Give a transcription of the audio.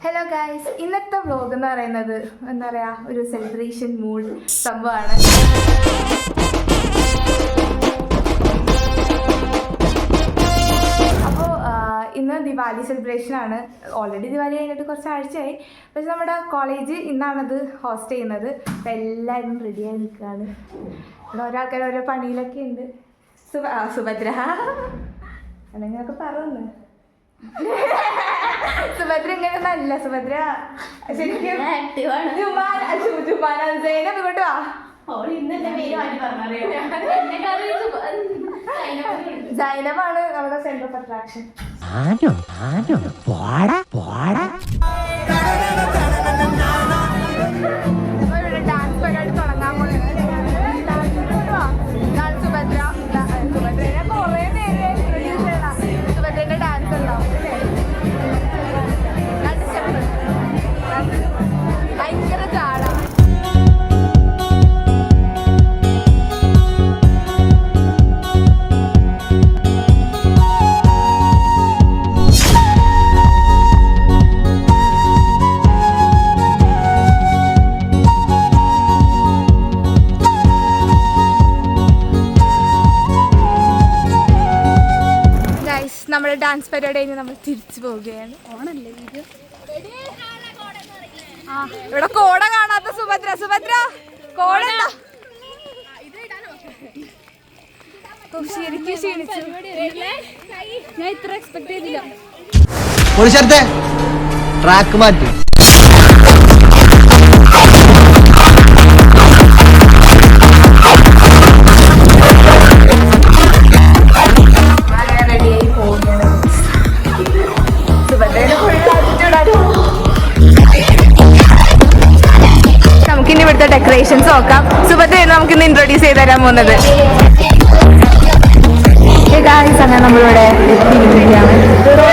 Hello guys, ഇന്നത്തെ vlog എന്ന് പറയുന്നത് എന്താ പറയുക, ഒരു സെലിബ്രേഷൻ മൂഡ് സംഭവമാണ്. അപ്പോൾ ഇന്ന് ദിവാലി സെലിബ്രേഷനാണ്. ഓൾറെഡി ദിവാലി കഴിഞ്ഞിട്ട് കുറച്ച് ആഴ്ചയായി. പക്ഷെ നമ്മുടെ കോളേജ് ഇന്നാണത് ഹോസ്റ്റ് ചെയ്യുന്നത്. അപ്പോൾ എല്ലാവരും റെഡിയായി നിൽക്കുകയാണ്. ഇവിടെ ഓരോ ആൾക്കാർ ഓരോ പണിയിലൊക്കെ ഉണ്ട്. സുഭദ്ര എന്തെങ്കിലുമൊക്കെ പറഞ്ഞു. സുഭദ്ര ഇങ്ങനെയൊന്നല്ല. സുഭദ്ര ശരിക്കും ഇങ്ങോട്ട് വാ. സൈനബാണ് നമ്മുടെ സെന്റർ ഓഫ് അട്രാക്ഷൻ. ഇവിടെ ഡാൻസ് പരിപാടി തുടങ്ങാൻ പോകുന്നത്. സുഭദ്ര സുഭദ്രനെ കുറേ നേരം ഇൻട്രൊഡ്യൂസ് ചെയ്യണം. സുഭദ്രന്റെ ഡാൻസ് ഉണ്ടാവും. ഭയങ്കര ചാടാ. നമ്മുടെ ഡാൻസ് പരിപാടി കഴിഞ്ഞ് നമ്മൾ തിരിച്ചു പോവുകയാണ്. ഓണല്ലേ വീഡിയോ? ഇവിടെ കോട കാണാത്ത സുഭദ്ര. സുഭദ്ര കോട ശരിക്കും ക്ഷീണിച്ചു. ഞാൻ ഇത്ര എക്സ്പെക്ട് ചെയ്തില്ല. ഒരു സ്ഥലത്തെ ട്രാക്ക് മാറ്റി. നമുക്കിനി ഇവിടുത്തെ ഡെക്കറേഷൻസ് നോക്കാം. സുഭദ്രയാണ് നമുക്കിന്ന് ഇൻട്രൊഡ്യൂസ് ചെയ്ത് തരാൻ പോകുന്നത്. അങ്ങനെ നമ്മളിവിടെ എത്തിയിരിക്കുകയാണ്.